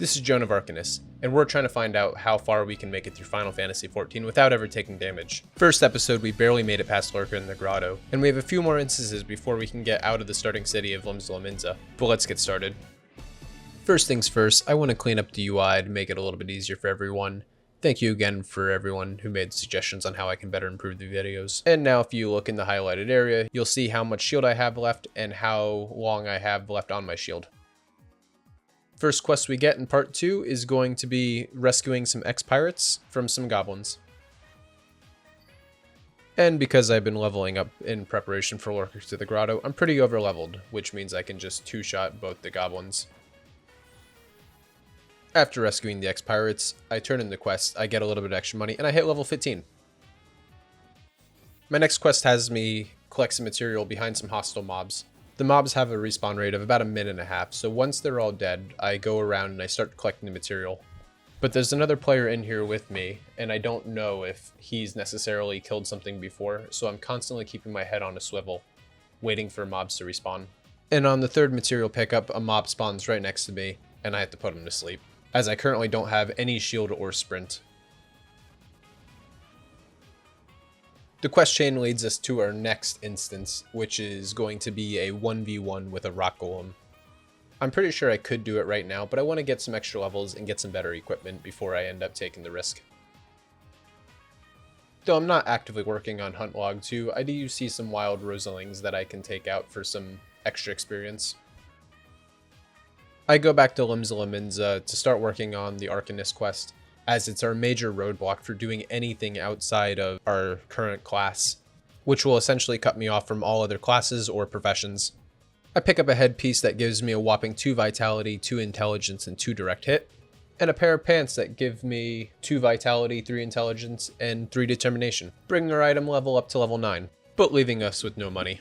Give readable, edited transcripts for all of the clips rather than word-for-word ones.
This is Joan of Arcanus, and we're trying to find out how far we can make it through Final Fantasy XIV without ever taking damage. First episode, we barely made it past Lurker in the Grotto, and we have a few more instances before we can get out of the starting city of Limsa. But let's get started. First things first, I want to clean up the UI to make it a little bit easier for everyone. Thank you again for everyone who made suggestions on how I can better improve the videos. And now if you look in the highlighted area, you'll see how much shield I have left and how long I have left on my shield. First quest we get in part 2 is going to be rescuing some ex-pirates from some goblins. And because I've been leveling up in preparation for Lurkers to the Grotto, I'm pretty over-leveled, which means I can just two-shot both the goblins. After rescuing the ex-pirates, I turn in the quest, I get a little bit of extra money, and I hit level 15. My next quest has me collect some material behind some hostile mobs. The mobs have a respawn rate of about a minute and a half, so once they're all dead, I go around and I start collecting the material. But there's another player in here with me, and I don't know if he's necessarily killed something before, so I'm constantly keeping my head on a swivel, waiting for mobs to respawn. And on the third material pickup, a mob spawns right next to me, and I have to put him to sleep, as I currently don't have any shield or sprint. The quest chain leads us to our next instance, which is going to be a 1v1 with a rock golem. I'm pretty sure I could do it right now, but I want to get some extra levels and get some better equipment before I end up taking the risk. Though I'm not actively working on Hunt Log 2, I do see some wild rosalings that I can take out for some extra experience. I go back to Limsa to start working on the Arcanist quest, as it's our major roadblock for doing anything outside of our current class, which will essentially cut me off from all other classes or professions. I pick up a headpiece that gives me a whopping 2 vitality, 2 intelligence, and 2 direct hit, and a pair of pants that give me 2 vitality, 3 intelligence, and 3 determination, bringing our item level up to level 9, but leaving us with no money.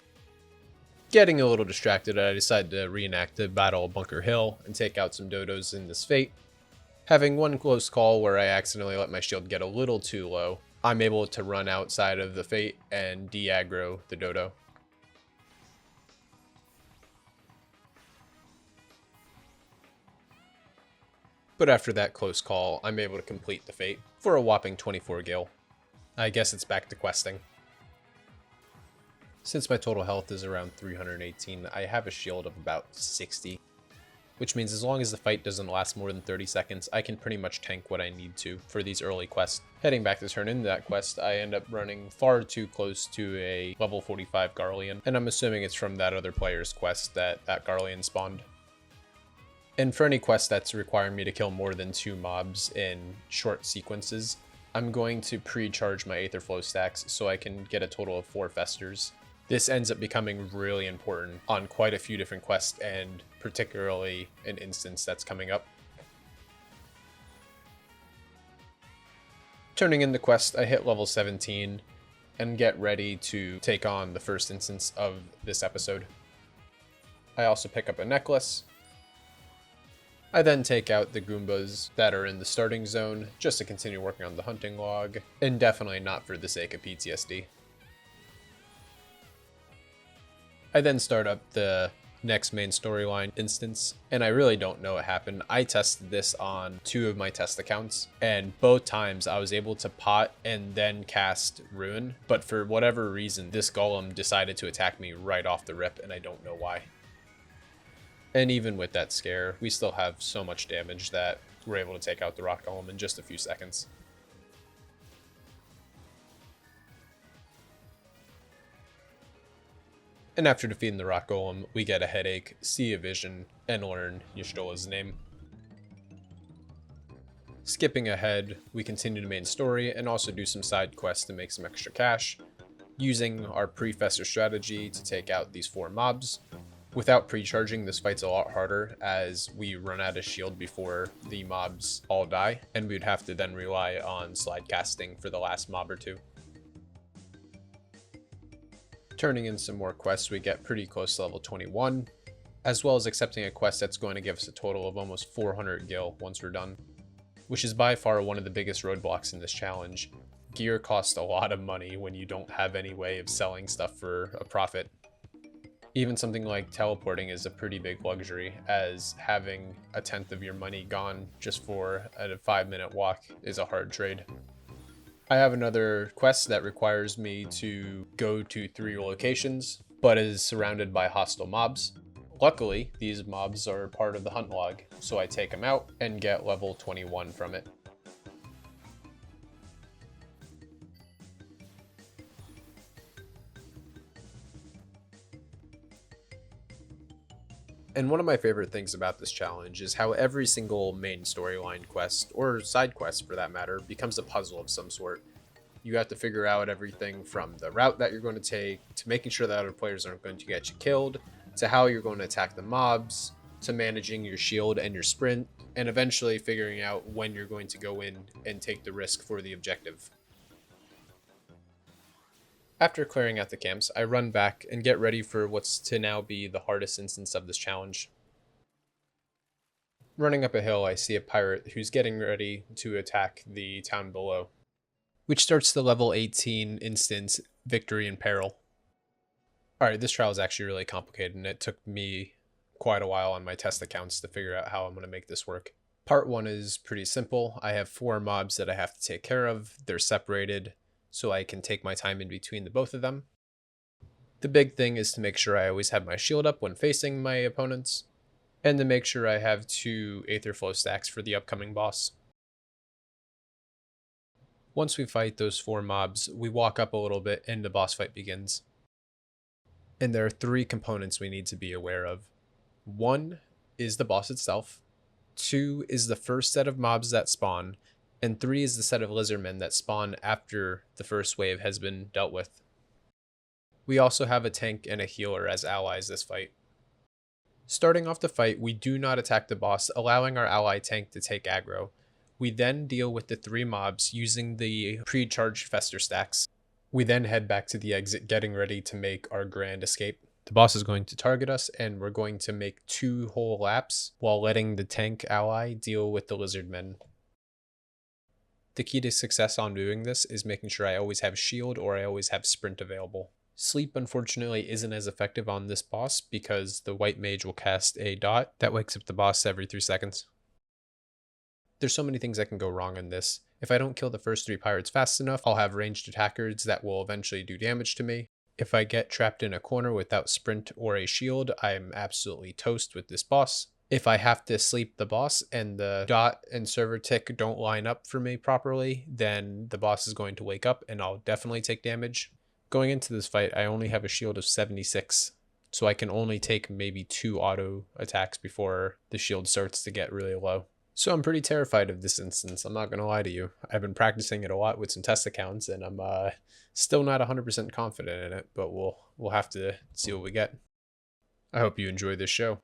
Getting a little distracted, I decide to reenact the Battle of Bunker Hill and take out some dodos in this fate. Having one close call where I accidentally let my shield get a little too low, I'm able to run outside of the fate and de-aggro the dodo. But after that close call, I'm able to complete the fate for a whopping 24 gil. I guess it's back to questing. Since my total health is around 318, I have a shield of about 60. Which means as long as the fight doesn't last more than 30 seconds, I can pretty much tank what I need to for these early quests. Heading back to turn in that quest, I end up running far too close to a level 45 Garlean, and I'm assuming it's from that other player's quest that Garlean spawned. And for any quest that's requiring me to kill more than 2 mobs in short sequences, I'm going to pre-charge my Aetherflow stacks so I can get a total of 4 Festers. This ends up becoming really important on quite a few different quests, and particularly an instance that's coming up. Turning in the quest, I hit level 17 and get ready to take on the first instance of this episode. I also pick up a necklace. I then take out the Goombas that are in the starting zone just to continue working on the hunting log, and definitely not for the sake of PTSD. I then start up the next main storyline instance, and I really don't know what happened. I tested this on 2 of my test accounts, and both times I was able to pot and then cast Ruin, but for whatever reason, this golem decided to attack me right off the rip, and I don't know why. And even with that scare, we still have so much damage that we're able to take out the rock golem in just a few seconds. And after defeating the rock golem, we get a headache, see a vision, and learn Y'shtola's name. Skipping ahead, we continue the main story and also do some side quests to make some extra cash, using our pre-fester strategy to take out these 4 mobs. Without pre-charging, this fight's a lot harder as we run out of shield before the mobs all die, and we'd have to then rely on slide casting for the last mob or 2. Turning in some more quests, we get pretty close to level 21, as well as accepting a quest that's going to give us a total of almost 400 gil once we're done, which is by far one of the biggest roadblocks in this challenge. Gear costs a lot of money when you don't have any way of selling stuff for a profit. Even something like teleporting is a pretty big luxury, as having a tenth of your money gone just for a 5-minute walk is a hard trade. I have another quest that requires me to go to 3 locations, but is surrounded by hostile mobs. Luckily, these mobs are part of the hunt log, so I take them out and get level 21 from it. And one of my favorite things about this challenge is how every single main storyline quest, or side quest for that matter, becomes a puzzle of some sort. You have to figure out everything from the route that you're going to take, to making sure that other players aren't going to get you killed, to how you're going to attack the mobs, to managing your shield and your sprint, and eventually figuring out when you're going to go in and take the risk for the objective. After clearing out the camps, I run back and get ready for what's to now be the hardest instance of this challenge. Running up a hill, I see a pirate who's getting ready to attack the town below, which starts the level 18 instance Victory in Peril. Alright, this trial is actually really complicated, and it took me quite a while on my test accounts to figure out how I'm going to make this work. Part 1 is pretty simple. I have 4 mobs that I have to take care of. They're separated, so I can take my time in between the both of them. The big thing is to make sure I always have my shield up when facing my opponents, and to make sure I have 2 Aether Flow stacks for the upcoming boss. Once we fight those 4 mobs, we walk up a little bit and the boss fight begins. And there are 3 components we need to be aware of. 1 is the boss itself, 2 is the first set of mobs that spawn, and 3 is the set of lizardmen that spawn after the first wave has been dealt with. We also have a tank and a healer as allies this fight. Starting off the fight, we do not attack the boss, allowing our ally tank to take aggro. We then deal with the 3 mobs using the pre-charged Fester stacks. We then head back to the exit, getting ready to make our grand escape. The boss is going to target us, and we're going to make 2 whole laps while letting the tank ally deal with the lizardmen. The key to success on doing this is making sure I always have shield or I always have sprint available. Sleep, unfortunately, isn't as effective on this boss because the white mage will cast a dot that wakes up the boss every 3 seconds. There's so many things that can go wrong in this. If I don't kill the first 3 pirates fast enough, I'll have ranged attackers that will eventually do damage to me. If I get trapped in a corner without sprint or a shield, I'm absolutely toast with this boss. If I have to sleep the boss and the dot and server tick don't line up for me properly, then the boss is going to wake up and I'll definitely take damage. Going into this fight, I only have a shield of 76, so I can only take maybe 2 auto attacks before the shield starts to get really low. So I'm pretty terrified of this instance, I'm not going to lie to you. I've been practicing it a lot with some test accounts, and I'm still not 100% confident in it, but we'll have to see what we get. I hope you enjoy this show.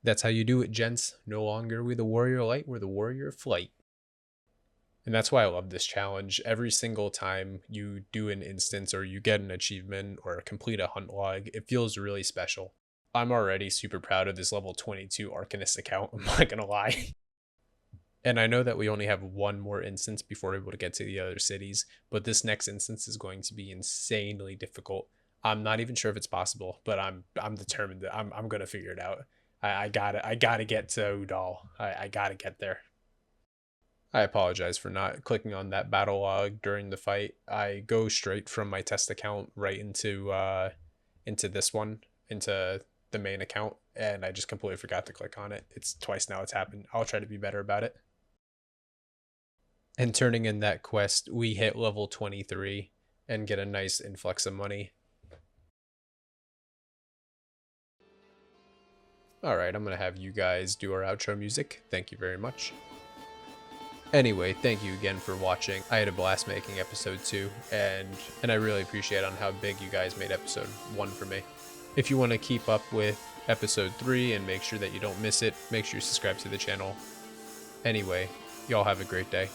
That's how you do it, gents. No longer are we the warrior light, we're the warrior of flight. And that's why I love this challenge. Every single time you do an instance or you get an achievement or complete a hunt log, it feels really special. I'm already super proud of this level 22 Arcanist account, I'm not gonna lie. And I know that we only have one more instance before we're able to get to the other cities, but this next instance is going to be insanely difficult. I'm not even sure if it's possible, but I'm determined that I'm gonna figure it out. I gotta get to Udall. I gotta get there. I apologize for not clicking on that battle log during the fight. I go straight from my test account right into this one, into the main account, and I just completely forgot to click on it. It's twice now it's happened. I'll try to be better about it. And turning in that quest, we hit level 23 and get a nice influx of money. Alright, I'm going to have you guys do our outro music. Thank you very much. Anyway, thank you again for watching. I had a blast making episode 2, and I really appreciate on how big you guys made episode 1 for me. If you want to keep up with episode 3 and make sure that you don't miss it, make sure you subscribe to the channel. Anyway, y'all have a great day.